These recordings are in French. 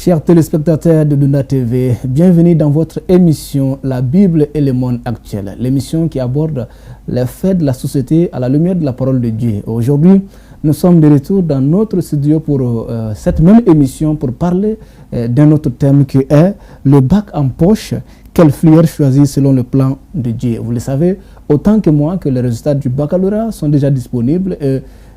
Chers téléspectateurs de Dunda TV, bienvenue dans votre émission La Bible et le monde actuel, l'émission qui aborde les faits de la société à la lumière de la parole de Dieu. Aujourd'hui, nous sommes de retour dans notre studio pour cette même émission pour parler d'un autre thème qui est le bac en poche. Quelle filière choisir selon le plan de Dieu? Vous le savez, autant que moi, que les résultats du baccalauréat sont déjà disponibles.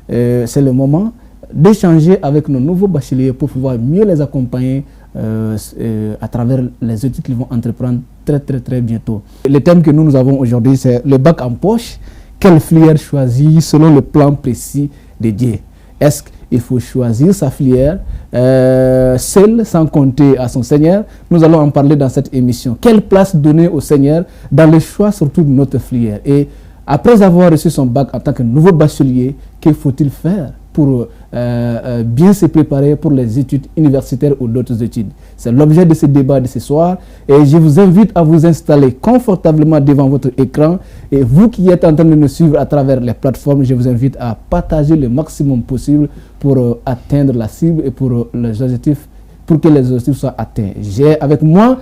C'est le moment d'échanger avec nos nouveaux bacheliers pour pouvoir mieux les accompagner à travers les études qu'ils vont entreprendre très bientôt. Le thème que nous avons aujourd'hui, c'est le bac en poche. Quelle filière choisir selon le plan précis de Dieu? Est-ce qu'il faut choisir sa filière seul, sans compter à son Seigneur? Nous allons en parler dans cette émission. Quelle place donner au Seigneur dans le choix surtout de notre filière? Et après avoir reçu son bac en tant que nouveau bachelier, que faut-il faire pour bien se préparer pour les études universitaires ou d'autres études? C'est l'objet de ce débat de ce soir et je vous invite à vous installer confortablement devant votre écran, et vous qui êtes en train de nous suivre à travers les plateformes, je vous invite à partager le maximum possible pour atteindre la cible et pour les objectifs, pour que les objectifs soient atteints. J'ai avec moi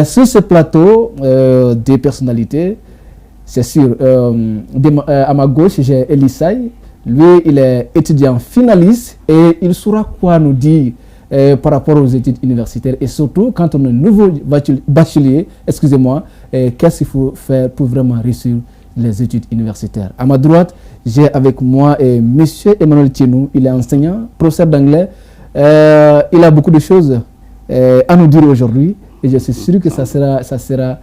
sur ce plateau des personnalités. C'est sûr, à ma gauche, j'ai Elisai. Lui, il est étudiant finaliste et il saura quoi nous dire par rapport aux études universitaires. Et surtout, quand on est nouveau bachelier, qu'est-ce qu'il faut faire pour vraiment réussir les études universitaires? À ma droite, j'ai avec moi M. Emmanuel Tienou. Il est enseignant, professeur d'anglais. Il a beaucoup de choses à nous dire aujourd'hui. Et je suis sûr que ça sera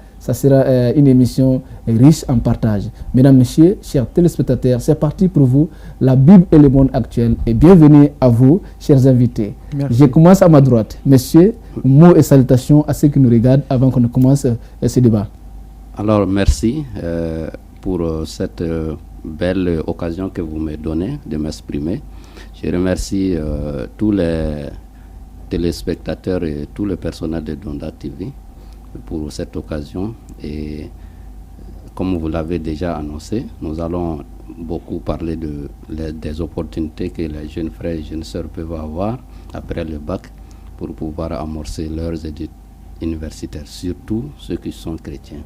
une émission riche en partage. Mesdames, Messieurs, chers téléspectateurs, c'est parti pour vous, la Bible et le monde actuel. Et bienvenue à vous, chers invités. Merci. Je commence à ma droite. Messieurs, mots et salutations à ceux qui nous regardent avant qu'on ne commence ce débat. Alors, merci pour cette belle occasion que vous me donnez de m'exprimer. Je remercie tous les téléspectateurs et tout le personnel de Dunda TV pour cette occasion. Et comme vous l'avez déjà annoncé, nous allons beaucoup parler des opportunités que les jeunes frères et jeunes sœurs peuvent avoir après le bac pour pouvoir amorcer leurs études universitaires, surtout ceux qui sont chrétiens.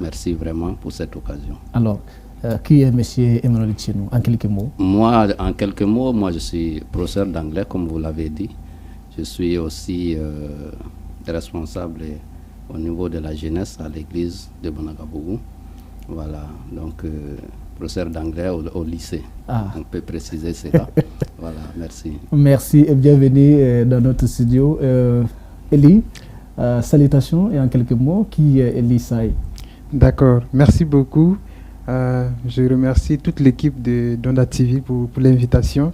Merci vraiment pour cette occasion. Alors, qui est M. Emmanuel Tienou, en quelques mots? Moi, en quelques mots, je suis professeur d'anglais, comme vous l'avez dit. Je suis aussi responsable au niveau de la jeunesse à l'église de Bonagabougou. Voilà, donc professeur d'anglais au lycée. On peut préciser cela. Voilà, merci. Merci et bienvenue dans notre studio. Eli, salutations et en quelques mots, qui est Eli Saï? D'accord, merci beaucoup. Je remercie toute l'équipe de Dunda TV pour l'invitation.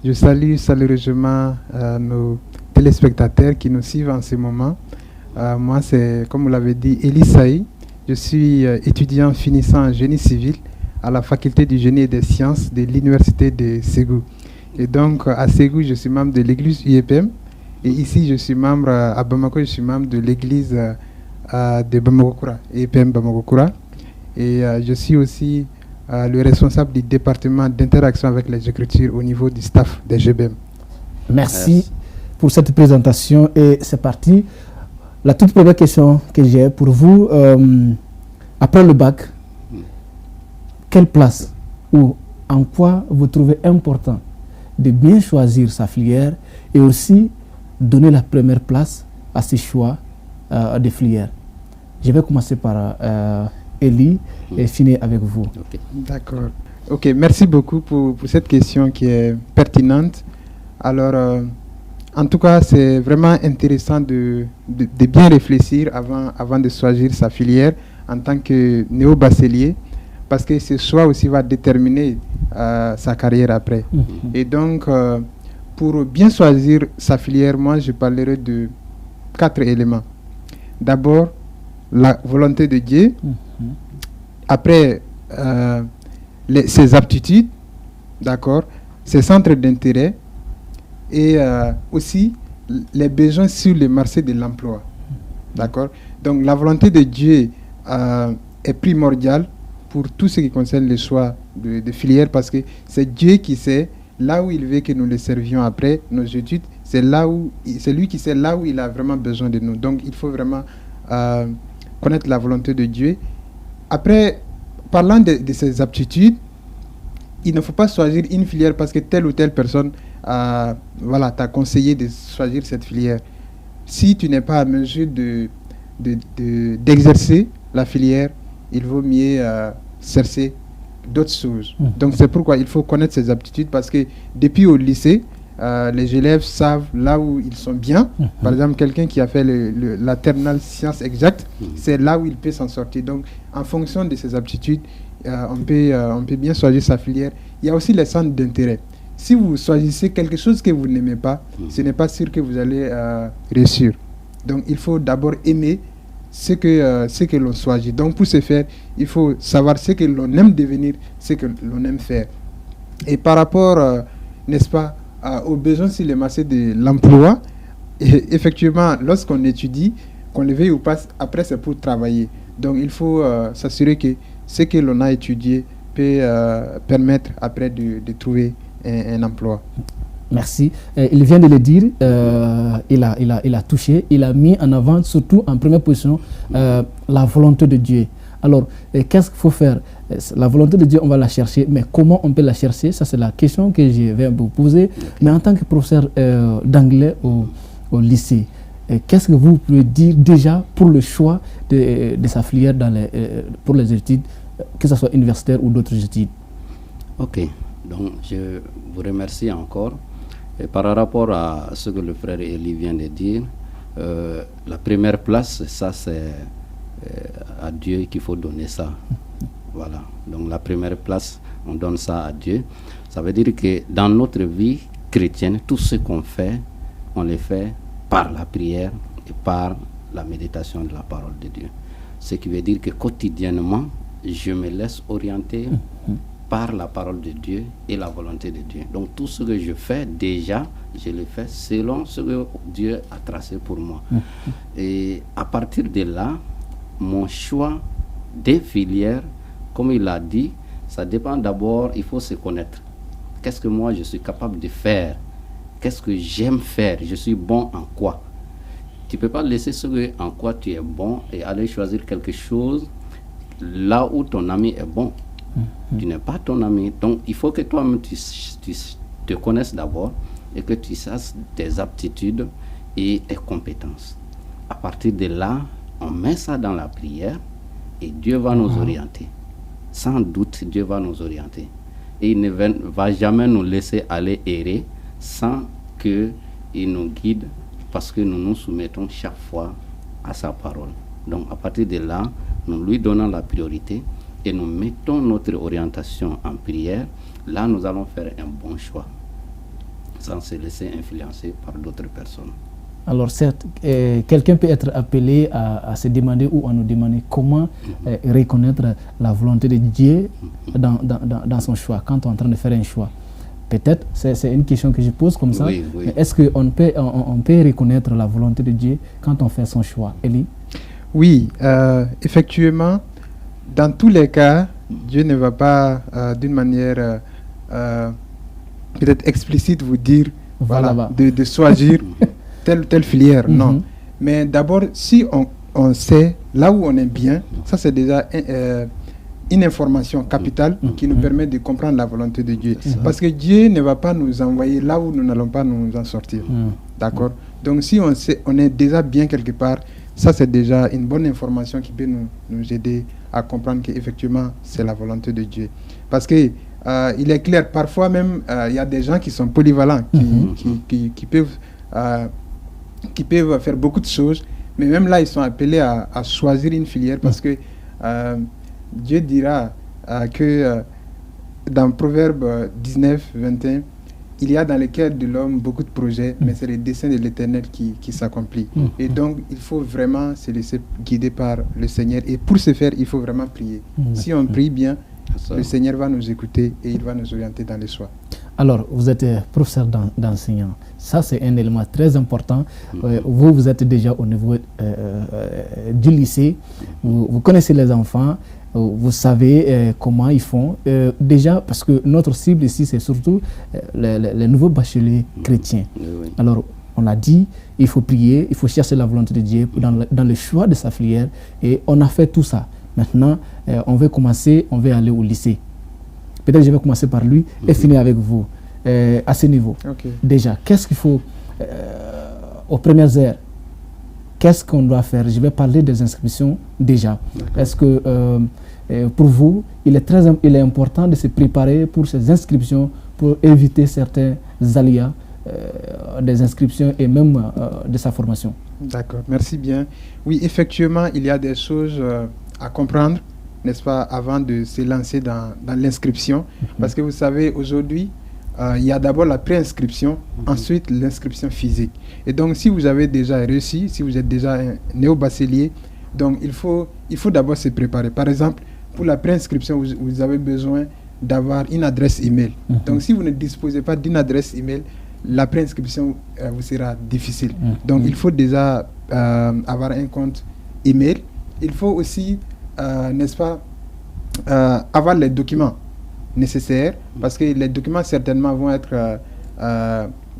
Je salue chaleureusement nos téléspectateurs qui nous suivent en ce moment. Moi, c'est, comme vous l'avez dit, Eli Saï. Je suis étudiant finissant en génie civil à la faculté du génie et des sciences de l'université de Ségou. Et donc, à Ségou, je suis membre de l'église UEPM. Et ici, je suis membre, à Bamako, je suis membre de l'église de Bamako-Koura, UEPM Bamako-Koura. Et je suis aussi le responsable du département d'interaction avec les écritures au niveau du staff des GBM. Merci pour cette présentation et c'est parti. La toute première question que j'ai pour vous, après le bac, quelle place ou en quoi vous trouvez important de bien choisir sa filière et aussi donner la première place à ces choix de filière? Je vais commencer par Eli et finir avec vous. Okay. D'accord. Ok, merci beaucoup pour cette question qui est pertinente. Alors, en tout cas, c'est vraiment intéressant de bien réfléchir avant de choisir sa filière en tant que néo-bachelier, parce que ce choix aussi va déterminer sa carrière après. Et donc, pour bien choisir sa filière, moi, je parlerai de 4 éléments. D'abord, la volonté de Dieu. Après, ses aptitudes, d'accord, ses centres d'intérêt, et aussi les besoins sur le marché de l'emploi. D'accord? Donc la volonté de Dieu est primordiale pour tout ce qui concerne le choix de filière, parce que c'est Dieu qui sait là où il veut que nous le servions après nos études, c'est lui qui sait là où il a vraiment besoin de nous. Donc, il faut vraiment connaître la volonté de Dieu. Après, parlant de ces aptitudes, il ne faut pas choisir une filière parce que telle ou telle personne t'a conseillé de choisir cette filière. Si tu n'es pas à mesure d'exercer la filière, il vaut mieux chercher d'autres choses. Donc c'est pourquoi il faut connaître ses aptitudes, parce que depuis au lycée, les élèves savent là où ils sont bien. Par exemple, quelqu'un qui a fait la terminale sciences exactes, c'est là où il peut s'en sortir. Donc en fonction de ses aptitudes, on peut bien choisir sa filière. Il y a aussi les centres d'intérêt. Si vous choisissez quelque chose que vous n'aimez pas, ce n'est pas sûr que vous allez réussir. Donc il faut d'abord aimer ce que l'on choisit. Donc pour ce faire, il faut savoir ce que l'on aime devenir, ce que l'on aime faire. Et par rapport, n'est-ce pas, aux besoins sur le marché de l'emploi, effectivement, lorsqu'on étudie, qu'on le veuille ou pas, après c'est pour travailler. Donc il faut s'assurer que ce que l'on a étudié peut permettre après de trouver un emploi. Merci. Il vient de le dire, il a touché, il a mis en avant, surtout en première position, la volonté de Dieu. Alors, qu'est-ce qu'il faut faire? La volonté de Dieu, on va la chercher, mais comment on peut la chercher? Ça, c'est la question que je vais vous poser. Mais en tant que professeur d'anglais au lycée, qu'est-ce que vous pouvez dire déjà pour le choix de sa filière pour les études, que ce soit universitaire ou d'autres études? Ok, donc je vous remercie encore. Et par rapport à ce que le frère Elie vient de dire, la première place, ça c'est à Dieu qu'il faut donner ça. Voilà, donc la première place, on donne ça à Dieu. Ça veut dire que dans notre vie chrétienne, tout ce qu'on fait, on le fait par la prière et par la méditation de la parole de Dieu. Ce qui veut dire que quotidiennement, je me laisse orienter par la parole de Dieu et la volonté de Dieu. Donc tout ce que je fais, déjà, je le fais selon ce que Dieu a tracé pour moi. Et à partir de là, mon choix des filières, comme il a dit, ça dépend d'abord, il faut se connaître. Qu'est-ce que moi je suis capable de faire? Qu'est-ce que j'aime faire? Je suis bon en quoi? Tu ne peux pas laisser ce en quoi tu es bon et aller choisir quelque chose là où ton ami est bon. Tu n'es pas ton ami. Donc, il faut que toi-même, tu te connaisses d'abord et que tu saches tes aptitudes et tes compétences. À partir de là, on met ça dans la prière et Dieu va nous orienter. Sans doute, Dieu va nous orienter. Et il ne va jamais nous laisser aller errer sans qu'il nous guide, parce que nous nous soumettons chaque fois à sa parole. Donc, à partir de là, nous lui donnons la priorité et nous mettons notre orientation en prière. Là, nous allons faire un bon choix, sans se laisser influencer par d'autres personnes. Alors certes, quelqu'un peut être appelé à se demander ou à nous demander comment reconnaître la volonté de Dieu dans son choix, quand on est en train de faire un choix. Peut-être, c'est une question que je pose comme ça, oui. Mais est-ce qu'on peut reconnaître la volonté de Dieu quand on fait son choix? Elie? Oui, effectivement, dans tous les cas, Dieu ne va pas d'une manière peut-être explicite vous dire de choisir telle ou telle filière, non. Mais d'abord, si on sait là où on est bien, ça c'est déjà une information capitale qui nous permet de comprendre la volonté de Dieu. Parce que Dieu ne va pas nous envoyer là où nous n'allons pas nous en sortir. D'accord? Donc si on sait, on est déjà bien quelque part, ça c'est déjà une bonne information qui peut nous aider à comprendre qu'effectivement c'est la volonté de Dieu. Parce que il est clair, parfois même il y a des gens qui sont polyvalents, qui peuvent faire beaucoup de choses, mais même là ils sont appelés à choisir une filière, parce que Dieu dira que dans Proverbe 19, 21, il y a dans le cœur de l'homme beaucoup de projets, mais c'est le dessein de l'Éternel qui s'accomplit. Et donc, il faut vraiment se laisser guider par le Seigneur. Et pour ce faire, il faut vraiment prier. Si on prie bien, le Seigneur va nous écouter et il va nous orienter dans les choix. Alors, vous êtes professeur d'enseignant. Ça, c'est un élément très important. Vous êtes déjà au niveau du lycée. Vous connaissez les enfants. Vous savez comment ils font. Déjà, parce que notre cible ici, c'est surtout les nouveaux bacheliers chrétiens. Alors, On a dit, il faut prier, il faut chercher la volonté de Dieu dans le choix de sa filière. Et on a fait tout ça. Maintenant, on va aller au lycée. Peut-être je vais commencer par lui et finir avec vous. À ce niveau, déjà, qu'est-ce qu'il faut aux premières heures? Qu'est-ce qu'on doit faire? Je vais parler des inscriptions déjà. Est-ce que pour vous, il est important de se préparer pour ces inscriptions pour éviter certains aléas des inscriptions et même de sa formation? D'accord, merci bien. Oui, effectivement, il y a des choses à comprendre, n'est-ce pas, avant de se lancer dans l'inscription. Parce que vous savez, aujourd'hui, il y a d'abord la préinscription, ensuite l'inscription physique. Et donc, si vous avez déjà réussi, si vous êtes déjà un néo-bachelier, donc il faut d'abord se préparer. Par exemple, pour la préinscription, vous avez besoin d'avoir une adresse email. Donc, si vous ne disposez pas d'une adresse email, la préinscription vous sera difficile. Donc, il faut déjà avoir un compte email. Il faut aussi, n'est-ce pas, avoir les documents nécessaires, parce que les documents certainement vont être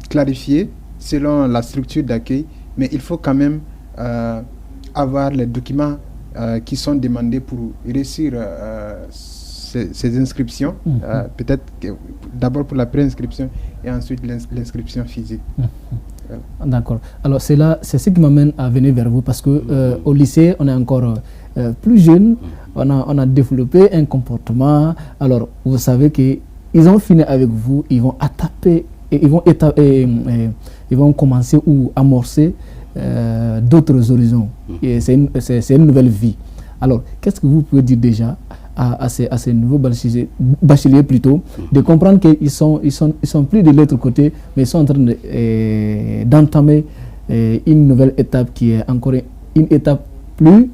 clarifiés selon la structure d'accueil, mais il faut quand même avoir les documents qui sont demandés pour réussir ces inscriptions, peut-être d'abord pour la préinscription et ensuite l'inscription physique. D'accord. Alors c'est ce qui m'amène à venir vers vous, parce que au lycée, on est encore plus jeune, on a développé un comportement. Alors, vous savez qu'ils ont fini avec vous, ils vont attaquer, et ils vont commencer ou amorcer d'autres horizons. Et c'est une nouvelle vie. Alors, qu'est-ce que vous pouvez dire déjà à ces nouveaux bacheliers plutôt, de comprendre qu'ils sont plus de l'autre côté, mais ils sont en train d'entamer une nouvelle étape qui est encore une étape plus,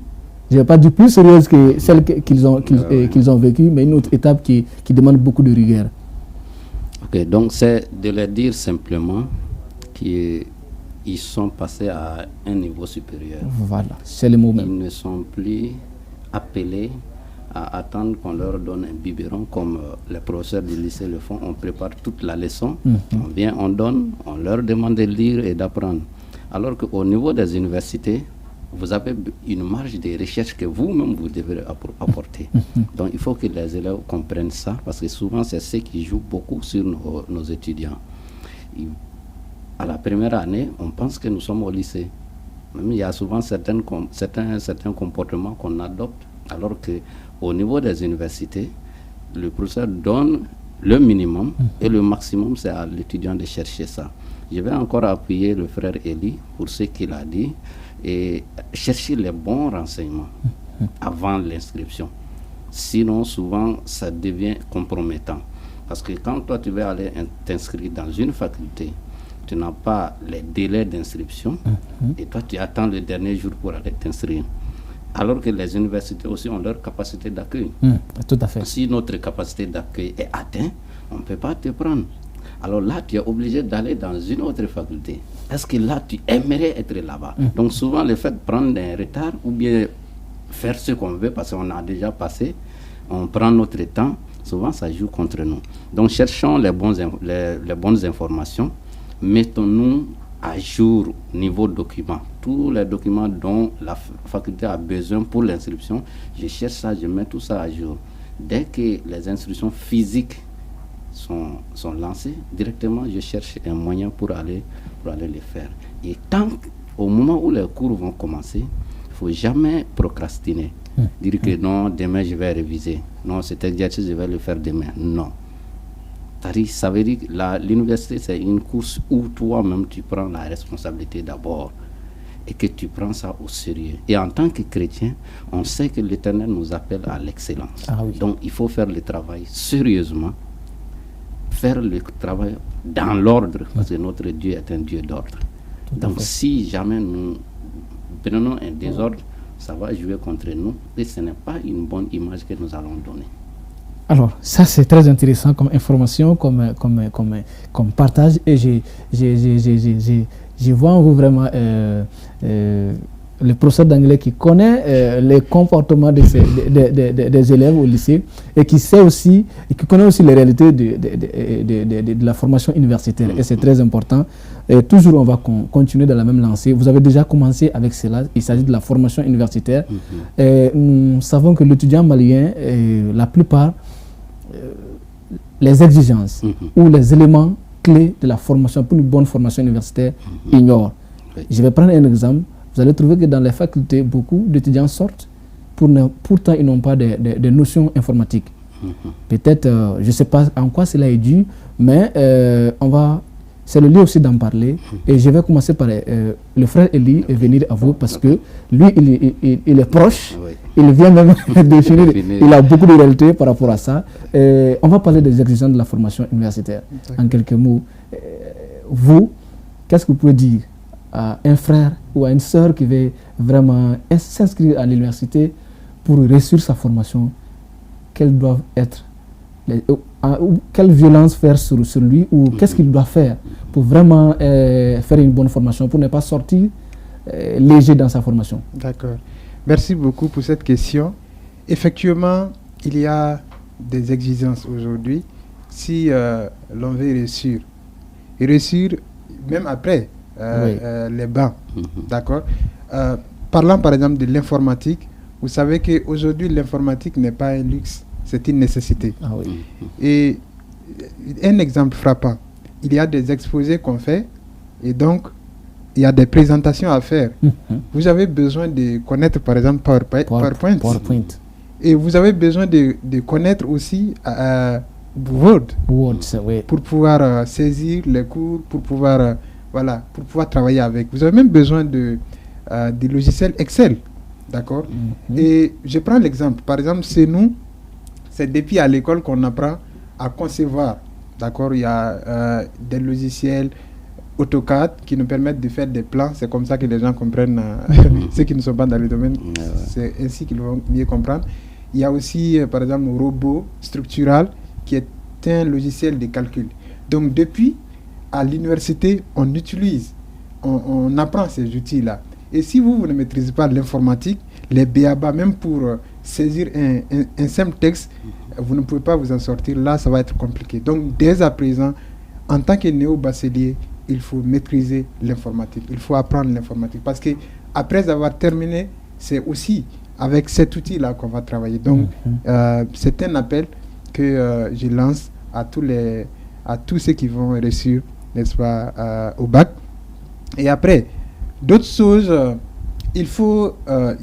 je ne vais pas dire plus sérieuse que celle qu'ils ont vécue, mais une autre étape qui demande beaucoup de rigueur. Ok, donc c'est de leur dire simplement qu'ils sont passés à un niveau supérieur. Voilà, c'est le mot même. Ils ne sont plus appelés à attendre qu'on leur donne un biberon comme les professeurs du lycée le font. On prépare toute la leçon, on vient, on donne, on leur demande de lire et d'apprendre. Alors qu'au niveau des universités, vous avez une marge de recherche que vous-même vous devez apporter. Donc il faut que les élèves comprennent ça, parce que souvent c'est ce qui joue beaucoup sur nos étudiants. À la première année, on pense que nous sommes au lycée. Même il y a souvent certains comportements qu'on adopte, alors qu'au niveau des universités, le professeur donne le minimum et le maximum, c'est à l'étudiant de chercher ça. Je vais encore appuyer le frère Eli pour ce qu'il a dit et chercher les bons renseignements avant l'inscription. Sinon, souvent, ça devient compromettant. Parce que quand toi, tu vas aller t'inscrire dans une faculté, tu n'as pas les délais d'inscription et toi, tu attends le dernier jour pour aller t'inscrire. Alors que les universités aussi ont leur capacité d'accueil. Tout à fait. Si notre capacité d'accueil est atteinte, on ne peut pas te prendre. Alors là, tu es obligé d'aller dans une autre faculté. Est-ce que là, tu aimerais être là-bas? Donc souvent, le fait de prendre un retard ou bien faire ce qu'on veut, parce qu'on a déjà passé, on prend notre temps, souvent ça joue contre nous. Donc cherchons les bonnes informations, mettons-nous à jour niveau documents. Tous les documents dont la faculté a besoin pour l'inscription, je cherche ça, je mets tout ça à jour. Dès que les instructions physiques sont lancées, directement je cherche un moyen pour aller les faire. Et au moment où les cours vont commencer, il ne faut jamais procrastiner. Dire que non, demain je vais réviser. Non, cet exercice je vais le faire demain. Non. Ça veut dire que l'université, c'est une course où toi-même tu prends la responsabilité d'abord et que tu prends ça au sérieux. Et en tant que chrétien, on sait que l'Éternel nous appelle à l'excellence. Donc il faut faire le travail sérieusement, faire le travail dans l'ordre, parce que notre Dieu est un Dieu d'ordre. Donc si jamais nous prenons un désordre, ça va jouer contre nous et ce n'est pas une bonne image que nous allons donner. Alors, ça c'est très intéressant comme information, comme partage, et je vois en vous vraiment le professeur d'anglais qui connaît les comportements des élèves au lycée et qui sait aussi, et qui connaît aussi les réalités de la formation universitaire, et c'est très important. Et toujours, on va continuer dans la même lancée. Vous avez déjà commencé avec cela. Il s'agit de la formation universitaire. Et nous savons que l'étudiant malien, la plupart, les exigences ou les éléments clés de la formation, pour une bonne formation universitaire, ignorent. Je vais prendre un exemple. Vous allez trouver que dans les facultés, beaucoup d'étudiants sortent, pourtant ils n'ont pas de notions informatiques. Peut-être, je ne sais pas en quoi cela est dû, mais c'est le lieu aussi d'en parler. Et je vais commencer par le frère Eli venir à vous parce que lui, il est proche, il vient même définir, il a beaucoup de réalité par rapport à ça. On va parler des exigences de la formation universitaire. En quelques mots, vous, qu'est-ce que vous pouvez dire à un frère ou à une sœur qui veut vraiment s'inscrire à l'université pour réussir sa formation? Quelles doivent être quelle violence faire sur lui ou qu'est-ce qu'il doit faire pour vraiment faire une bonne formation, pour ne pas sortir léger dans sa formation? D'accord. Merci beaucoup pour cette question. Effectivement, il y a des exigences aujourd'hui si l'on veut réussir. Et réussir même après les bancs. D'accord. Parlant par exemple de l'informatique, vous savez qu'aujourd'hui l'informatique n'est pas un luxe, c'est une nécessité. Et un exemple frappant, il y a des exposés qu'on fait et donc il y a des présentations à faire. Vous avez besoin de connaître par exemple PowerPoint. Et vous avez besoin de connaître aussi Word pour pouvoir saisir les cours, pour pouvoir travailler avec. Vous avez même besoin des logiciels Excel. D'accord. Et je prends l'exemple. Par exemple, c'est depuis à l'école qu'on apprend à concevoir. D'accord. Il y a des logiciels AutoCAD qui nous permettent de faire des plans. C'est comme ça que les gens comprennent. Ceux qui ne sont pas dans le domaine, c'est ainsi qu'ils vont mieux comprendre. Il y a aussi, par exemple, le robot structural qui est un logiciel de calcul. Donc, depuis, à l'université, on utilise, on apprend ces outils-là. Et si vous ne maîtrisez pas l'informatique, les BABA, même pour saisir un simple texte, vous ne pouvez pas vous en sortir. Là, ça va être compliqué. Donc, dès à présent, en tant que néo-bachelier, il faut maîtriser l'informatique. Il faut apprendre l'informatique. Parce que après avoir terminé, c'est aussi avec cet outil-là qu'on va travailler. Donc, c'est un appel que je lance à tous ceux qui vont réussir, n'est-ce pas, au bac. Et après, d'autres choses, il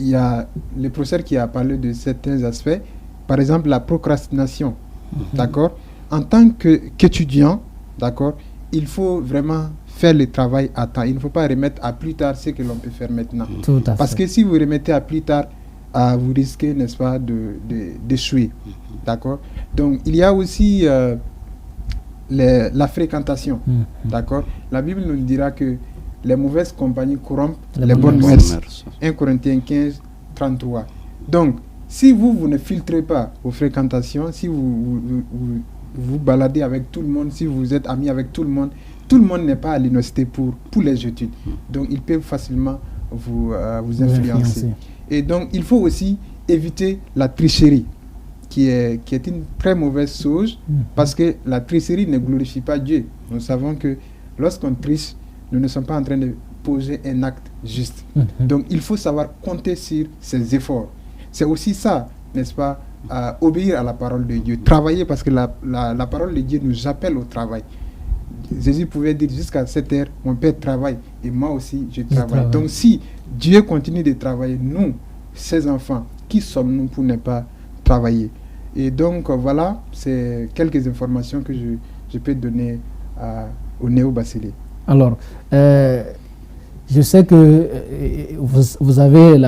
y a le professeur qui a parlé de certains aspects. Par exemple, la procrastination. D'accord. En tant qu'étudiant, d'accord, il faut vraiment faire le travail à temps. Il ne faut pas remettre à plus tard ce que l'on peut faire maintenant. Parce que si vous remettez à plus tard, vous risquez, n'est-ce pas, d'échouer. D'accord. Donc, il y a aussi la fréquentation. D'accord. La Bible nous dira que les mauvaises compagnies corrompent les bonnes mœurs. 1 Corinthiens 15, 33. Donc, si vous ne filtrez pas vos fréquentations, si vous baladez avec tout le monde, si vous êtes amis avec tout le monde n'est pas à l'université pour les études. Donc, ils peuvent facilement vous influencer. Et donc, il faut aussi éviter la tricherie, qui est une très mauvaise chose, parce que la tricherie ne glorifie pas Dieu. Nous savons que lorsqu'on triche, nous ne sommes pas en train de poser un acte juste. Donc, il faut savoir compter sur ses efforts. C'est aussi ça, n'est-ce pas, obéir à la parole de Dieu. Travailler, parce que la parole de Dieu nous appelle au travail. Jésus pouvait dire jusqu'à 7 heures, mon Père travaille et moi aussi je travaille. Donc, si Dieu continue de travailler, nous, ses enfants, qui sommes-nous pour ne pas travailler? Et donc, voilà, c'est quelques informations que je peux donner aux néo-bacheliers. Alors, je sais que vous avez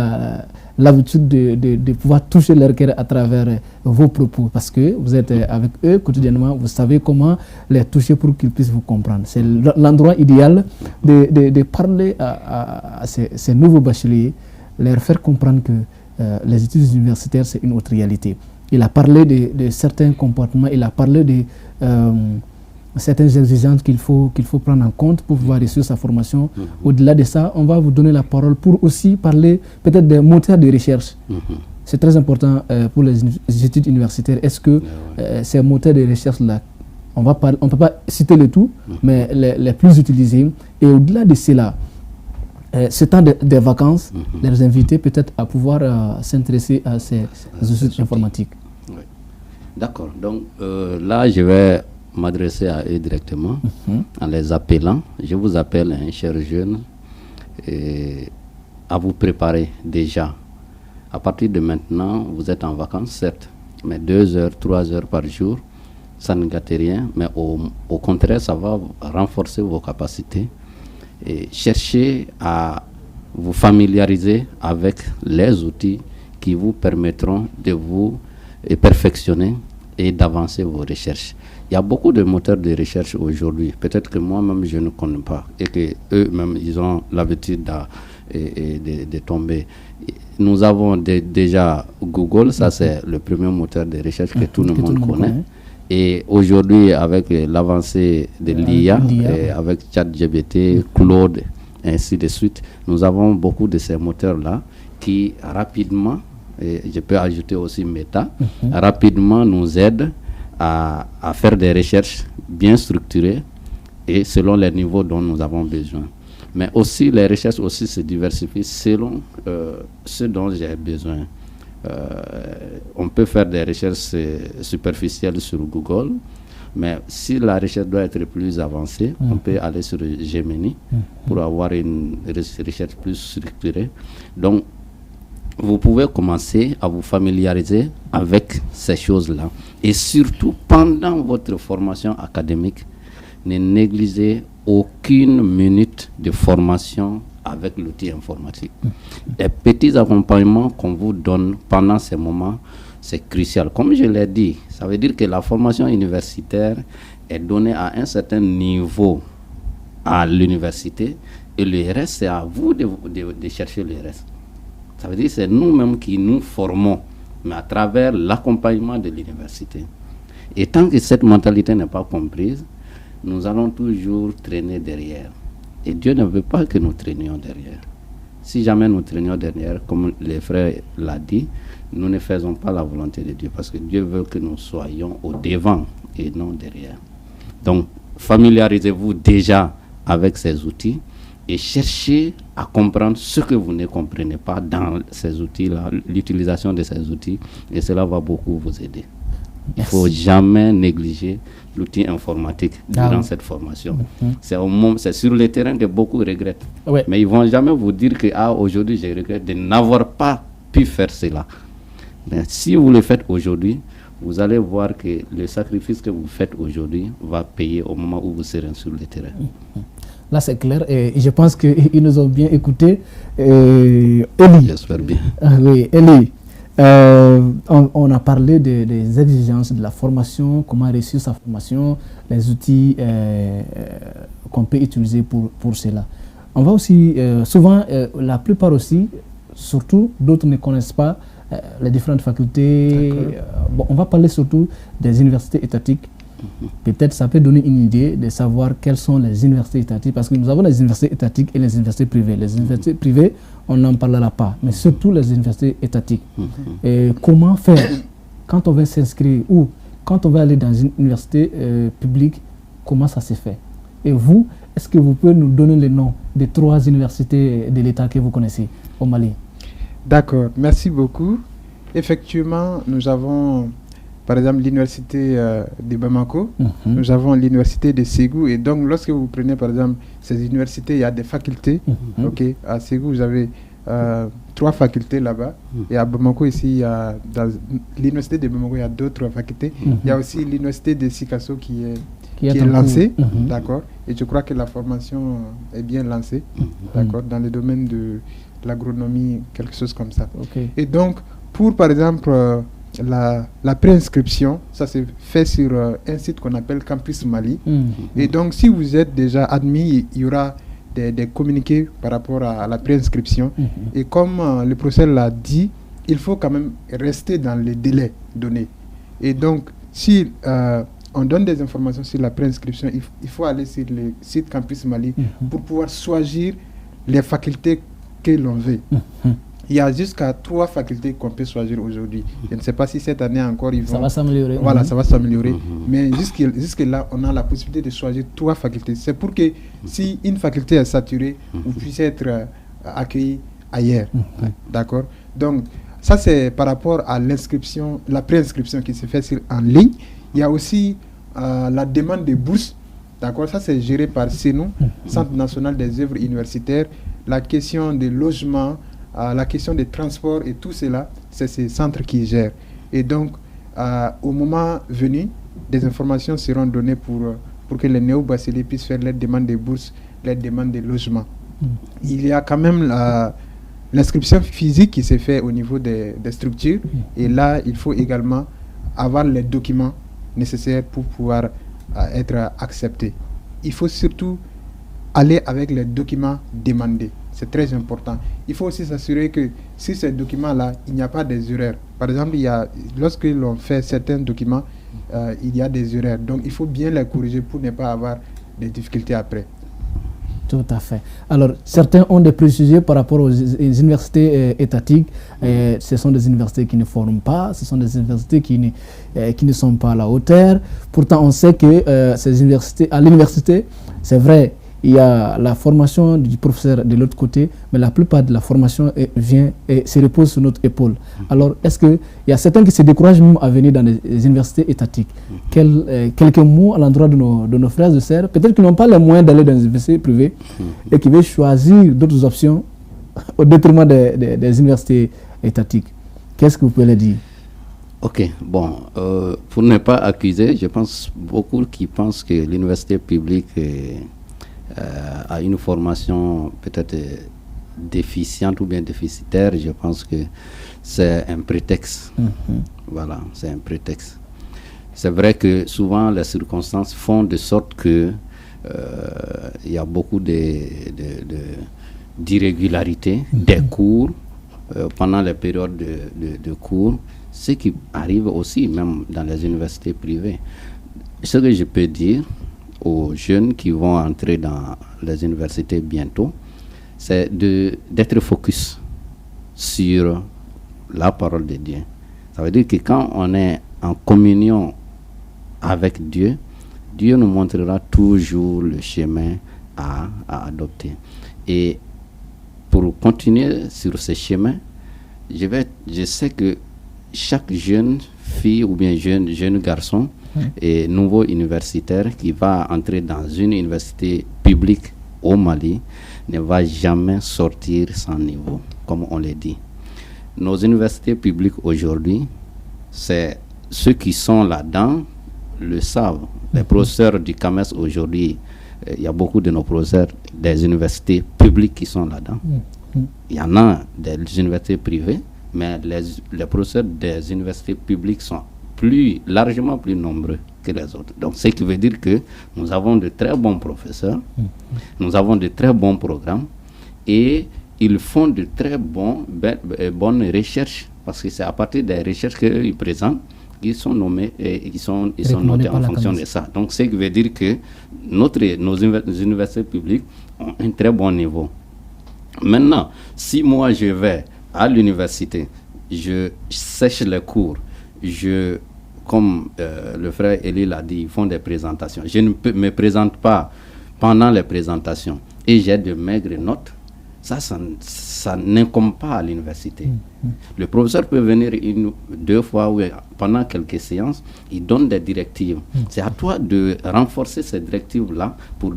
l'habitude de pouvoir toucher leur cœur à travers vos propos, parce que vous êtes avec eux quotidiennement, vous savez comment les toucher pour qu'ils puissent vous comprendre. C'est l'endroit idéal de parler à ces nouveaux bacheliers, leur faire comprendre que les études universitaires, c'est une autre réalité. Il a parlé de certains comportements, il a parlé de certaines exigences qu'il faut prendre en compte pour pouvoir réussir sa formation. Au-delà de ça, on va vous donner la parole pour aussi parler peut-être des moteurs de recherche. C'est très important pour les études universitaires. Est-ce que ces moteurs de recherche-là, On ne peut pas citer le tout, mais les plus utilisés. Et au-delà de cela, ce temps des vacances, les inviter peut-être à pouvoir s'intéresser à ces outils informatiques. Oui. D'accord. Donc là, je vais m'adresser à eux directement en les appelant. Je vous appelle, chers jeunes, à vous préparer déjà. À partir de maintenant, vous êtes en vacances, certes, mais 2 heures, 3 heures par jour, ça ne gâte rien, mais au contraire, ça va renforcer vos capacités. Et cherchez à vous familiariser avec les outils qui vous permettront de vous perfectionner et d'avancer vos recherches. Il y a beaucoup de moteurs de recherche aujourd'hui. Peut-être que moi-même, je ne connais pas et qu'eux-mêmes, ils ont l'habitude de tomber. Nous avons déjà Google, ça c'est le premier moteur de recherche que tout le monde connaît. Et aujourd'hui, avec l'avancée de l'IA, avec ChatGPT, Claude, ainsi de suite, nous avons beaucoup de ces moteurs-là qui rapidement, et je peux ajouter aussi Meta, rapidement nous aident à faire des recherches bien structurées et selon les niveaux dont nous avons besoin. Mais aussi, les recherches aussi se diversifient selon ce dont j'ai besoin. On peut faire des recherches superficielles sur Google, mais si la recherche doit être plus avancée, on peut aller sur Gemini pour avoir une recherche plus structurée. Donc, vous pouvez commencer à vous familiariser avec ces choses-là. Et surtout, pendant votre formation académique, ne négligez aucune minute de formation avec l'outil informatique. Les petits accompagnements qu'on vous donne pendant ces moments, c'est crucial. Comme je l'ai dit, ça veut dire que la formation universitaire est donnée à un certain niveau à l'université et le reste, c'est à vous de chercher le reste. Ça veut dire que c'est nous-mêmes qui nous formons, mais à travers l'accompagnement de l'université. Et tant que cette mentalité n'est pas comprise, nous allons toujours traîner derrière. Et Dieu ne veut pas que nous traînions derrière. Si jamais nous traînions derrière, comme les frères l'ont dit, nous ne faisons pas la volonté de Dieu, parce que Dieu veut que nous soyons au devant et non derrière. Donc, familiarisez-vous déjà avec ces outils et cherchez à comprendre ce que vous ne comprenez pas dans ces outils-là, l'utilisation de ces outils, et cela va beaucoup vous aider. Il ne faut jamais négliger l'outil informatique durant cette formation. C'est sur le terrain que beaucoup regrettent. Mais ils ne vont jamais vous dire que aujourd'hui, je regrette de n'avoir pas pu faire cela. Mais si vous le faites aujourd'hui, vous allez voir que le sacrifice que vous faites aujourd'hui va payer au moment où vous serez sur le terrain. Là, c'est clair. Et je pense qu'ils nous ont bien écoutés. Eli. J'espère bien. Oui, Eli. On a parlé des exigences de la formation, comment réussir sa formation, les outils qu'on peut utiliser pour cela. On va aussi, souvent, la plupart aussi, surtout, d'autres ne connaissent pas les différentes facultés. On va parler surtout des universités étatiques. Peut-être ça peut donner une idée de savoir quelles sont les universités étatiques, parce que nous avons les universités étatiques et les universités privées. Les universités privées, on n'en parlera pas, mais surtout les universités étatiques. Et comment faire quand on veut s'inscrire ou quand on veut aller dans une université publique, comment ça se fait? Et vous, est-ce que vous pouvez nous donner les noms des 3 universités de l'État que vous connaissez au Mali? D'accord, merci beaucoup. Effectivement, nous avons par exemple l'université de Bamako, nous avons l'université de Ségou, et donc lorsque vous prenez par exemple ces universités, il y a des facultés. À Ségou, vous avez 3 facultés là-bas, et à Bamako ici, dans l'université de Bamako, il y a d'autres facultés. Il y a aussi l'université de Sikasso qui est lancée, d'accord, et je crois que la formation est bien lancée, d'accord, dans le domaine de l'agronomie, quelque chose comme ça. Et donc, pour par exemple la préinscription, ça se fait sur un site qu'on appelle Campus Mali. Et donc, si vous êtes déjà admis, il y aura des communiqués par rapport à la préinscription. Et comme le professeur l'a dit, il faut quand même rester dans les délais donnés. Et donc, si on donne des informations sur la préinscription, il faut aller sur le site Campus Mali pour pouvoir choisir les facultés que l'on veut. il y a jusqu'à 3 facultés qu'on peut choisir aujourd'hui. Je ne sais pas si cette année encore ils vont... Ça va s'améliorer. Voilà, ça va s'améliorer. Mais jusque-là, on a la possibilité de choisir 3 facultés. C'est pour que si une faculté est saturée, vous puissiez être accueilli ailleurs. D'accord? Donc, ça c'est par rapport à l'inscription, la préinscription qui se fait en ligne. Il y a aussi la demande de bourses. D'accord? Ça c'est géré par CENU, Centre national des œuvres universitaires. La question des logements, la question des transports et tout cela, c'est ces centres qui gèrent. Et donc, au moment venu, des informations seront données pour que les néo-bacheliers puissent faire leur demande de bourses, leur demande de logement. Il y a quand même l'inscription physique qui s'est faite au niveau des structures. Et là, il faut également avoir les documents nécessaires pour pouvoir être accepté. Il faut surtout aller avec les documents demandés. C'est très important. Il faut aussi s'assurer que sur ces documents-là, il n'y a pas des erreurs. Par exemple, lorsque l'on fait certains documents, il y a des erreurs. Donc, il faut bien les corriger pour ne pas avoir des difficultés après. Tout à fait. Alors, certains ont des préjugés par rapport aux universités étatiques. Ce sont des universités qui ne forment pas, ce sont des universités qui ne sont pas à la hauteur. Pourtant, on sait que ces universités, à l'université, c'est vrai, il y a la formation du professeur de l'autre côté, mais la plupart de la formation vient et se repose sur notre épaule. Alors, est-ce qu'il y a certains qui se découragent même à venir dans les universités étatiques? Quelques mots à l'endroit de nos frères et sœurs, peut-être qu'ils n'ont pas les moyens d'aller dans les universités privées et qui veulent choisir d'autres options au détriment des universités étatiques. Qu'est-ce que vous pouvez leur dire? Ok, bon, pour ne pas accuser, je pense beaucoup qui pensent que l'université publique a une formation peut-être déficiente ou bien déficitaire. Je pense que c'est un prétexte. Voilà, c'est un prétexte. C'est vrai que souvent les circonstances font de sorte que il y a beaucoup d'irrégularités des cours pendant les périodes de cours, ce qui arrive aussi même dans les universités privées. Ce que je peux dire aux jeunes qui vont entrer dans les universités bientôt, c'est d'être focus sur la parole de Dieu. Ça veut dire que quand on est en communion avec Dieu, Dieu nous montrera toujours le chemin à adopter. Et pour continuer sur ce chemin, je sais que chaque jeune fille ou bien jeune garçon et nouveau universitaire qui va entrer dans une université publique au Mali ne va jamais sortir sans niveau, comme on l'a dit. Nos universités publiques aujourd'hui, c'est ceux qui sont là-dedans le savent. Les professeurs du CAMES aujourd'hui, il y a beaucoup de nos professeurs des universités publiques qui sont là-dedans. Il y en a des universités privées, mais les professeurs des universités publiques sont largement plus nombreux que les autres. Donc, ce qui veut dire que nous avons de très bons professeurs, nous avons de très bons programmes et ils font de très bonnes recherches parce que c'est à partir des recherches qu'ils présentent qu'ils sont nommés et ils sont notés en fonction de ça. Donc, ce qui veut dire que nos universités publiques ont un très bon niveau. Maintenant, si moi je vais à l'université, je sèche les cours, comme le frère Élie l'a dit, ils font des présentations. Je ne me présente pas pendant les présentations et j'ai de maigres notes. Ça n'incombe pas à l'université. Le professeur peut venir 2 fois ou pendant quelques séances, il donne des directives. C'est à toi de renforcer ces directives-là pour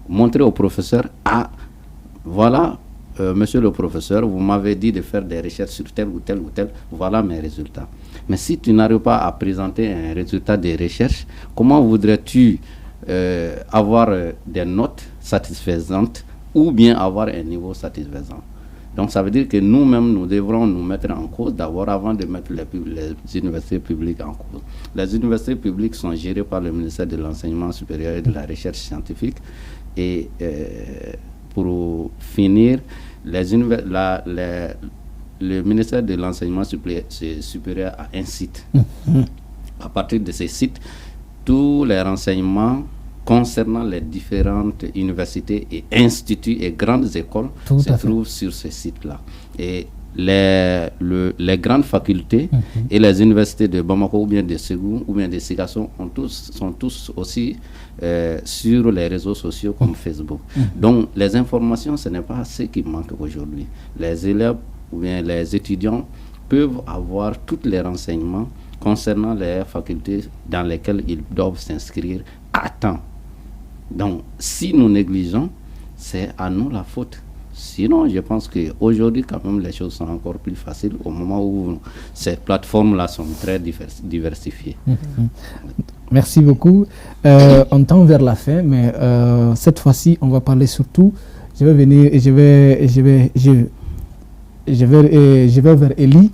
montrer au professeur, voilà, monsieur le professeur, vous m'avez dit de faire des recherches sur tel ou tel ou tel, voilà mes résultats. Mais si tu n'arrives pas à présenter un résultat des recherches, comment voudrais-tu avoir des notes satisfaisantes ou bien avoir un niveau satisfaisant? Donc ça veut dire que nous-mêmes, nous devrons nous mettre en cause d'abord avant de mettre les universités publiques en cause. Les universités publiques sont gérées par le ministère de l'Enseignement supérieur et de la Recherche scientifique. Et pour finir, le ministère de l'Enseignement supérieur a un site. À partir de ce site, tous les renseignements concernant les différentes universités et instituts et grandes écoles se trouvent sur ce site-là. Et les grandes facultés et les universités de Bamako ou bien de Ségou ou bien de Sika sont tous aussi sur les réseaux sociaux comme Facebook. Donc les informations, ce n'est pas ce qui manque aujourd'hui. Les élèves ou bien les étudiants peuvent avoir tous les renseignements concernant les facultés dans lesquelles ils doivent s'inscrire à temps. Donc si nous négligeons, c'est à nous la faute. Sinon, je pense qu'aujourd'hui, quand même, les choses sont encore plus faciles au moment où ces plateformes-là sont très diversifiées. Merci beaucoup. On tend vers la fin, mais cette fois-ci, on va parler surtout. Je vais venir et je vais vers Elie.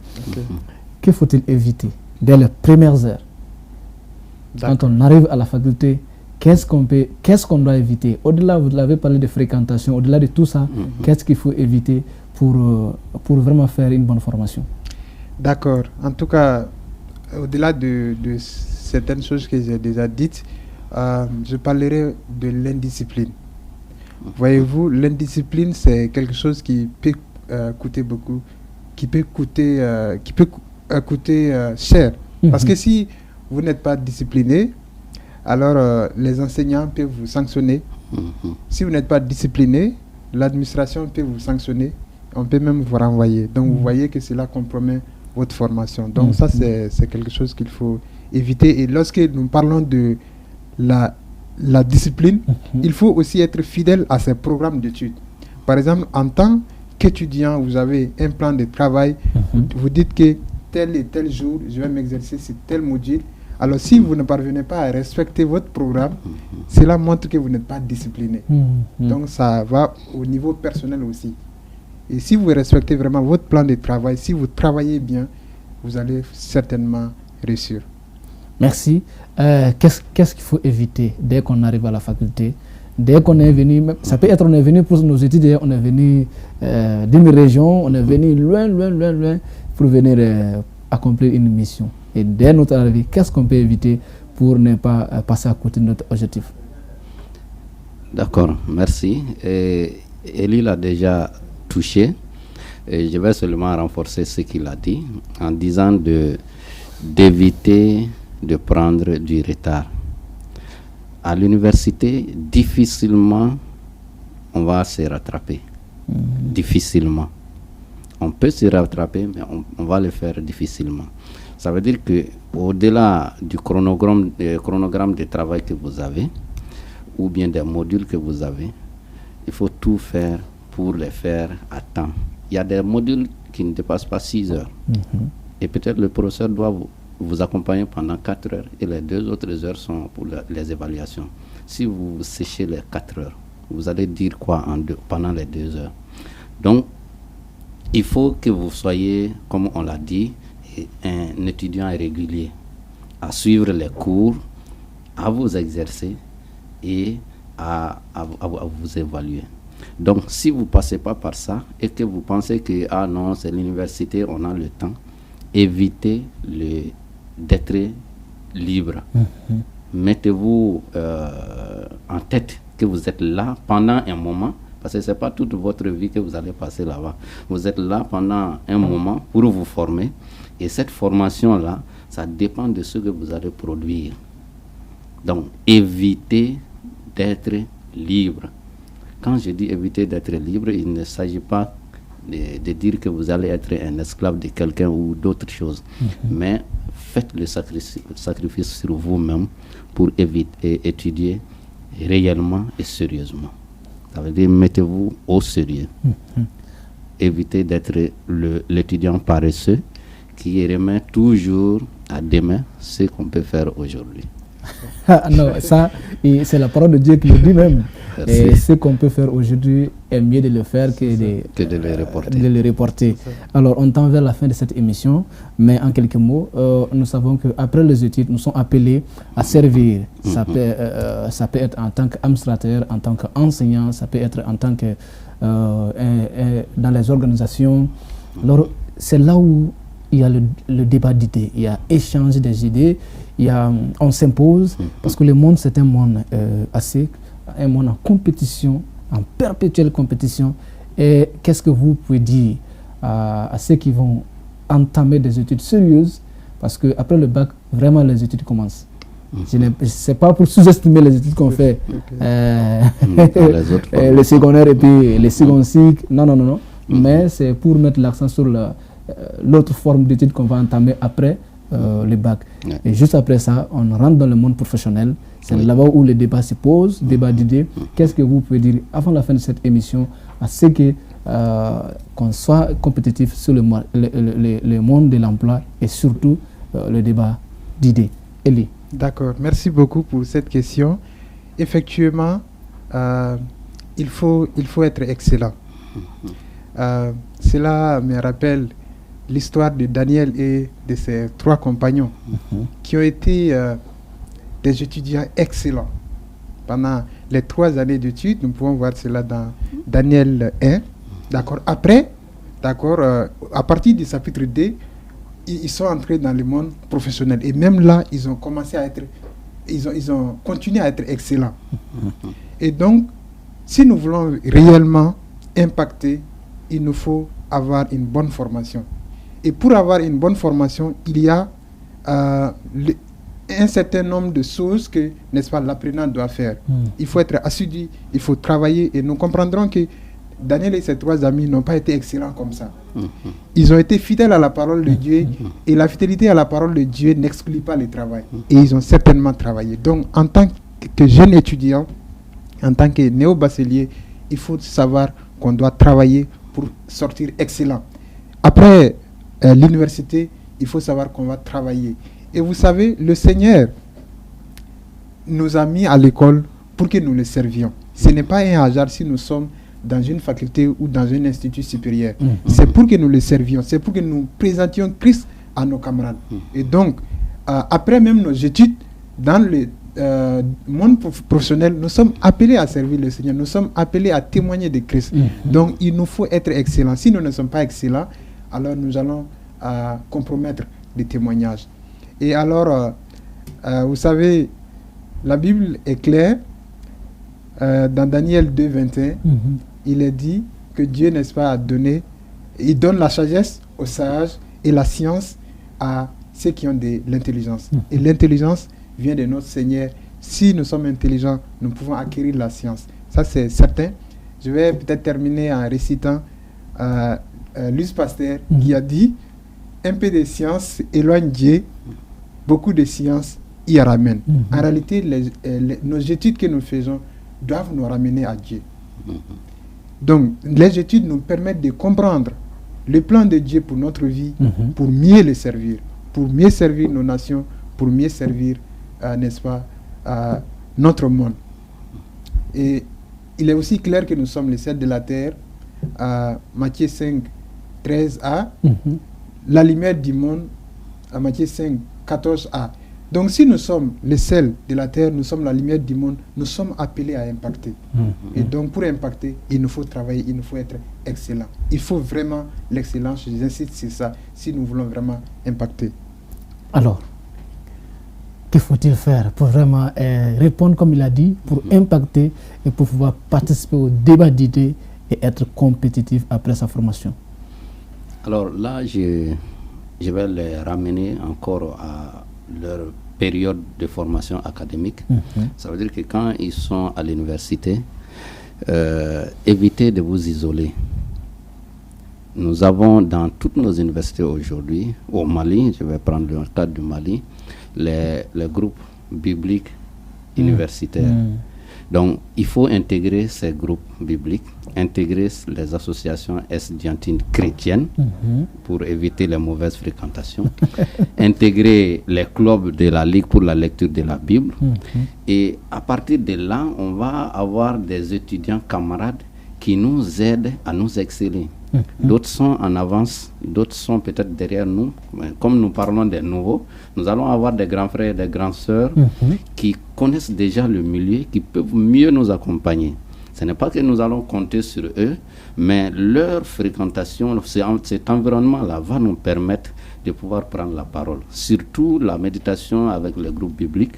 Que faut-il éviter dès les premières heures? Quand on arrive à la faculté, qu'est-ce qu'on doit éviter? Au-delà, vous l'avez parlé de fréquentation, au-delà de tout ça, qu'est-ce qu'il faut éviter pour vraiment faire une bonne formation? D'accord. En tout cas, au-delà de certaines choses que j'ai déjà dites, je parlerai de l'indiscipline. Voyez-vous, l'indiscipline, c'est quelque chose qui peut coûter beaucoup, qui peut coûter cher. Parce que si vous n'êtes pas discipliné, alors les enseignants peuvent vous sanctionner. Si vous n'êtes pas discipliné, l'administration peut vous sanctionner. On peut même vous renvoyer. Donc vous voyez que cela compromet votre formation. Donc ça, c'est quelque chose qu'il faut éviter. Et lorsque nous parlons de la discipline, il faut aussi être fidèle à ces programmes d'études. Par exemple, en tant qu'étudiant, vous avez un plan de travail. Vous dites que tel et tel jour, je vais m'exercer sur tel module. Alors, si vous ne parvenez pas à respecter votre programme, cela montre que vous n'êtes pas discipliné. Donc, ça va au niveau personnel aussi. Et si vous respectez vraiment votre plan de travail, si vous travaillez bien, vous allez certainement réussir. Merci. Qu'est-ce qu'il faut éviter dès qu'on arrive à la faculté? Dès qu'on est venu, ça peut être on est venu pour nos études, on est venu d'une région, on est venu loin pour venir accomplir une mission. Et dès notre arrivée, qu'est-ce qu'on peut éviter pour ne pas passer à côté de notre objectif? D'accord, merci. Elie l'a déjà touché. Et je vais seulement renforcer ce qu'il a dit en disant d'éviter de prendre du retard. À l'université, difficilement, on va se rattraper. Difficilement. On peut se rattraper, mais on va le faire difficilement. Ça veut dire qu'au-delà du chronogramme de travail que vous avez, ou bien des modules que vous avez, il faut tout faire pour les faire à temps. Il y a des modules qui ne dépassent pas 6 heures. Et peut-être le professeur doit vous accompagner pendant 4 heures et les 2 autres heures sont pour les évaluations. Si vous séchez les 4 heures, vous allez dire quoi pendant les 2 heures? Donc, il faut que vous soyez, comme on l'a dit, un étudiant régulier, à suivre les cours, à vous exercer et à vous évaluer. Donc, si vous ne passez pas par ça et que vous pensez que, ah non, c'est l'université, on a le temps, évitez d'être libre. Mettez-vous en tête que vous êtes là pendant un moment, parce que ce n'est pas toute votre vie que vous allez passer là-bas. Vous êtes là pendant un moment pour vous former. Et cette formation-là, ça dépend de ce que vous allez produire. Donc, évitez d'être libre. Quand je dis éviter d'être libre, il ne s'agit pas de dire que vous allez être un esclave de quelqu'un ou d'autres choses. Mais faites le sacrifice sur vous-même pour étudier réellement et sérieusement. Ça veut dire mettez-vous au sérieux. Évitez d'être l'étudiant paresseux qui remet toujours à demain ce qu'on peut faire aujourd'hui. Non, ça, c'est la parole de Dieu qui le dit même. Et ce qu'on peut faire aujourd'hui est mieux de le faire que de le reporter. Alors, on tend vers la fin de cette émission, mais en quelques mots, nous savons qu'après les études, nous sommes appelés à servir. Ça peut être en tant qu'administrateur, en tant qu'enseignant, ça peut être en tant que dans les organisations. Alors, c'est là où il y a le débat d'idées, il y a échange des idées, on s'impose, parce que le monde, c'est un monde un monde en compétition, en perpétuelle compétition. Et qu'est-ce que vous pouvez dire à ceux qui vont entamer des études sérieuses, parce qu'après le bac, vraiment les études commencent. Ce n'est pas pour sous-estimer les études qu'on fait, les secondaires et puis les secondes cycles, non. Mais c'est pour mettre l'accent sur l'autre forme d'études qu'on va entamer après le bac. Et juste après ça, on rentre dans le monde professionnel. C'est là-bas où le débat se pose, débat d'idées. Qu'est-ce que vous pouvez dire avant la fin de cette émission à ce qu'on soit compétitif sur le monde de l'emploi et surtout le débat d'idées? Elie. D'accord, merci beaucoup pour cette question. Effectivement, il faut être excellent. Cela me rappelle l'histoire de Daniel et de ses 3 compagnons qui ont été des étudiants excellents. Pendant les 3 années d'études, nous pouvons voir cela dans Daniel 1. D'accord. Après, à partir du chapitre 2, ils sont entrés dans le monde professionnel. Et même là, ils ont commencé à être, ils ont continué à être excellents. Et donc, si nous voulons réellement impacter, il nous faut avoir une bonne formation. Et pour avoir une bonne formation, il y a un certain nombre de choses que, n'est-ce pas, l'apprenant doit faire. Il faut être assidu, il faut travailler. Et nous comprendrons que Daniel et ses 3 amis n'ont pas été excellents comme ça. Ils ont été fidèles à la parole de Dieu, et la fidélité à la parole de Dieu n'exclut pas le travail. Et ils ont certainement travaillé. Donc, en tant que jeune étudiant, en tant que néo-bachelier, il faut savoir qu'on doit travailler pour sortir excellent. Après l'université, il faut savoir qu'on va travailler. Et vous savez, le Seigneur nous a mis à l'école pour que nous le servions. Ce n'est pas un hasard si nous sommes dans une faculté ou dans un institut supérieur. C'est pour que nous le servions, c'est pour que nous présentions Christ à nos camarades. Et donc, après même nos études, dans le monde professionnel, nous sommes appelés à servir le Seigneur, nous sommes appelés à témoigner de Christ. Donc, il nous faut être excellents. Si nous ne sommes pas excellents, alors nous allons compromettre les témoignages. Et alors, vous savez, la Bible est claire. Dans Daniel 2, 21, il est dit que Dieu, n'est-ce pas, a donné, il donne la sagesse aux sages et la science à ceux qui ont de l'intelligence. Et l'intelligence vient de notre Seigneur. Si nous sommes intelligents, nous pouvons acquérir la science. Ça, c'est certain. Je vais peut-être terminer en récitant Luce Pasteur qui a dit « Un peu de science éloigne Dieu, beaucoup de science y ramène. » En réalité, nos études que nous faisons doivent nous ramener à Dieu. Donc, les études nous permettent de comprendre le plan de Dieu pour notre vie, pour mieux le servir, pour mieux servir nos nations, pour mieux servir, n'est-ce pas, notre monde. Et il est aussi clair que nous sommes les sels de la terre. Matthieu 5, 13a, la lumière du monde, à Matthieu 5, 14a. Donc si nous sommes les sels de la terre, nous sommes la lumière du monde, nous sommes appelés à impacter. Et donc pour impacter, il nous faut travailler, il nous faut être excellent. Il faut vraiment l'excellence, j'insiste sur ça, si nous voulons vraiment impacter. Alors, que faut-il faire pour vraiment répondre comme il a dit, pour impacter et pour pouvoir participer au débat d'idées et être compétitif après sa formation? Alors là, je vais les ramener encore à leur période de formation académique. Ça veut dire que quand ils sont à l'université, évitez de vous isoler. Nous avons dans toutes nos universités aujourd'hui, au Mali, je vais prendre le cas du Mali, les groupes bibliques universitaires. Donc, il faut intégrer ces groupes bibliques, intégrer les associations estudiantines chrétiennes pour éviter les mauvaises fréquentations, intégrer les clubs de la Ligue pour la lecture de la Bible. Et à partir de là, on va avoir des étudiants camarades qui nous aident à nous exceller. D'autres sont en avance, d'autres sont peut-être derrière nous. Comme nous parlons des nouveaux, nous allons avoir des grands frères et des grandes sœurs qui connaissent déjà le milieu, qui peuvent mieux nous accompagner. Ce n'est pas que nous allons compter sur eux, mais leur fréquentation, cet environnement-là va nous permettre de pouvoir prendre la parole. Surtout la méditation avec le groupe biblique,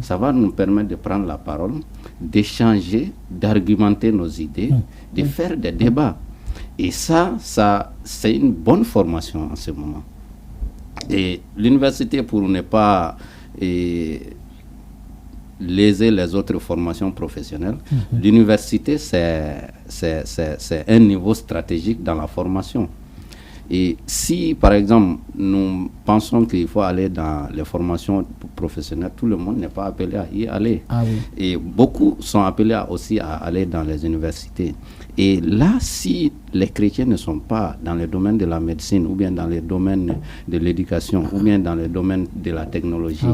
ça va nous permettre de prendre la parole, d'échanger, d'argumenter nos idées, de faire des débats. Et ça c'est une bonne formation en ce moment. Et l'université, pour ne pas léser les autres formations professionnelles, l'université, c'est un niveau stratégique dans la formation. Et si, par exemple, nous pensons qu'il faut aller dans les formations professionnelles, tout le monde n'est pas appelé à y aller. Ah oui. Et beaucoup sont appelés aussi à aller dans les universités. Et là, si les chrétiens ne sont pas dans le domaine de la médecine, ou bien dans le domaine de l'éducation, ou bien dans le domaine de la technologie,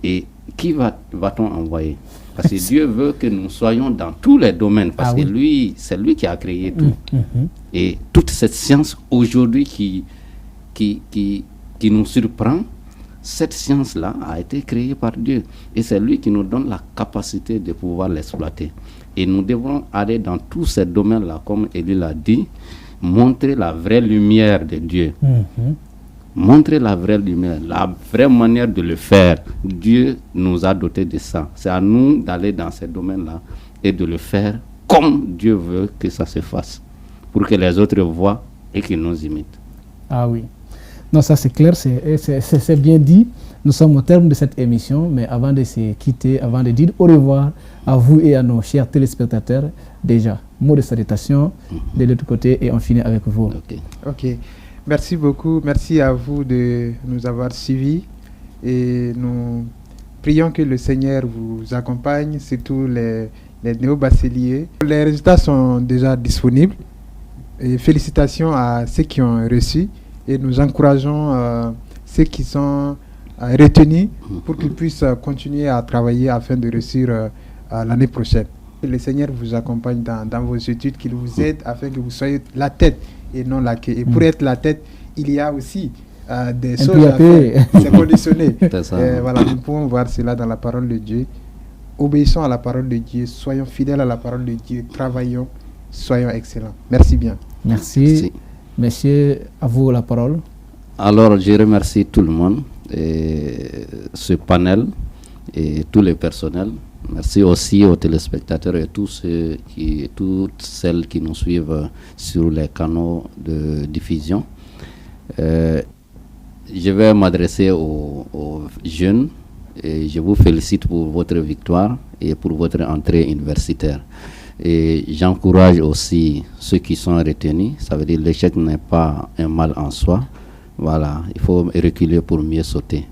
et qui va-t-on envoyer? Parce que Dieu veut que nous soyons dans tous les domaines, parce que lui, c'est lui qui a créé tout. Et toute cette science aujourd'hui qui nous surprend, cette science-là a été créée par Dieu. Et c'est lui qui nous donne la capacité de pouvoir l'exploiter. Et nous devons aller dans tous ces domaines-là, comme Élie l'a dit, montrer la vraie lumière de Dieu. Montrer la vraie lumière, la vraie manière de le faire. Dieu nous a dotés de ça. C'est à nous d'aller dans ces domaines-là et de le faire comme Dieu veut que ça se fasse, pour que les autres voient et qu'ils nous imitent. Ah oui. Non, ça c'est clair, c'est bien dit. Nous sommes au terme de cette émission, mais avant de se quitter, avant de dire au revoir à vous et à nos chers téléspectateurs, déjà, mot de salutation de l'autre côté et on finit avec vous. Ok. Merci beaucoup. Merci à vous de nous avoir suivis et nous prions que le Seigneur vous accompagne, surtout les néo-bacheliers. Les résultats sont déjà disponibles et félicitations à ceux qui ont reçu et nous encourageons ceux qui sont retenus pour qu'ils puissent continuer à travailler afin de réussir l'année prochaine. Que le Seigneur vous accompagne dans vos études, qu'il vous aide afin que vous soyez la tête et non la queue. Et pour être la tête, il y a aussi des choses à faire. C'est conditionné. Voilà, nous pouvons voir cela dans la parole de Dieu. Obéissons à la parole de Dieu, soyons fidèles à la parole de Dieu, travaillons, soyons excellents. Merci bien. Merci. Monsieur, à vous la parole. Alors, je remercie tout le monde, et ce panel et tous les personnels. Merci aussi aux téléspectateurs et toutes celles qui nous suivent sur les canaux de diffusion. Je vais m'adresser aux jeunes et je vous félicite pour votre victoire et pour votre entrée universitaire. Et j'encourage aussi ceux qui sont retenus. Ça veut dire que l'échec n'est pas un mal en soi. Voilà, il faut reculer pour mieux sauter.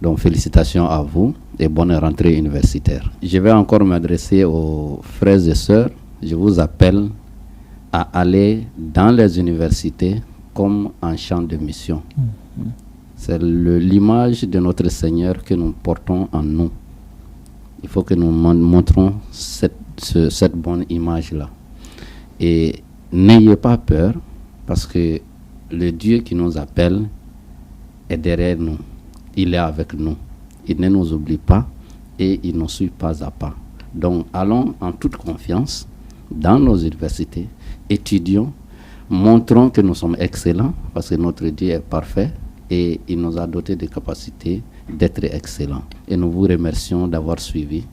Donc félicitations à vous et bonne rentrée universitaire. Je vais encore m'adresser aux frères et sœurs. Je vous appelle à aller dans les universités comme en champ de mission. C'est l'image de notre Seigneur que nous portons en nous. Il faut que nous montrons cette bonne image-là. Et n'ayez pas peur, parce que le Dieu qui nous appelle est derrière nous. Il est avec nous. Il ne nous oublie pas et il nous suit pas à pas. Donc, allons en toute confiance dans nos universités, étudions, montrons que nous sommes excellents parce que notre Dieu est parfait et il nous a dotés de capacités d'être excellents. Et nous vous remercions d'avoir suivi.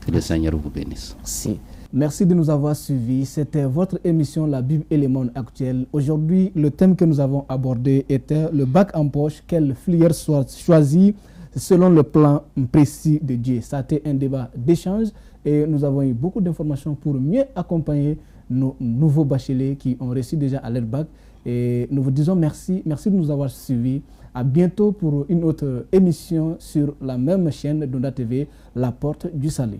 Que le Seigneur vous bénisse. Merci. Merci de nous avoir suivis. C'était votre émission La Bible et le monde actuel. Aujourd'hui, le thème que nous avons abordé était le bac en poche. Quelle filière choisir selon le plan précis de Dieu. Ça a été un débat d'échange et nous avons eu beaucoup d'informations pour mieux accompagner nos nouveaux bacheliers qui ont reçu déjà à leur bac. Et nous vous disons merci. Merci de nous avoir suivis. À bientôt pour une autre émission sur la même chaîne Donda TV, La Porte du Salut.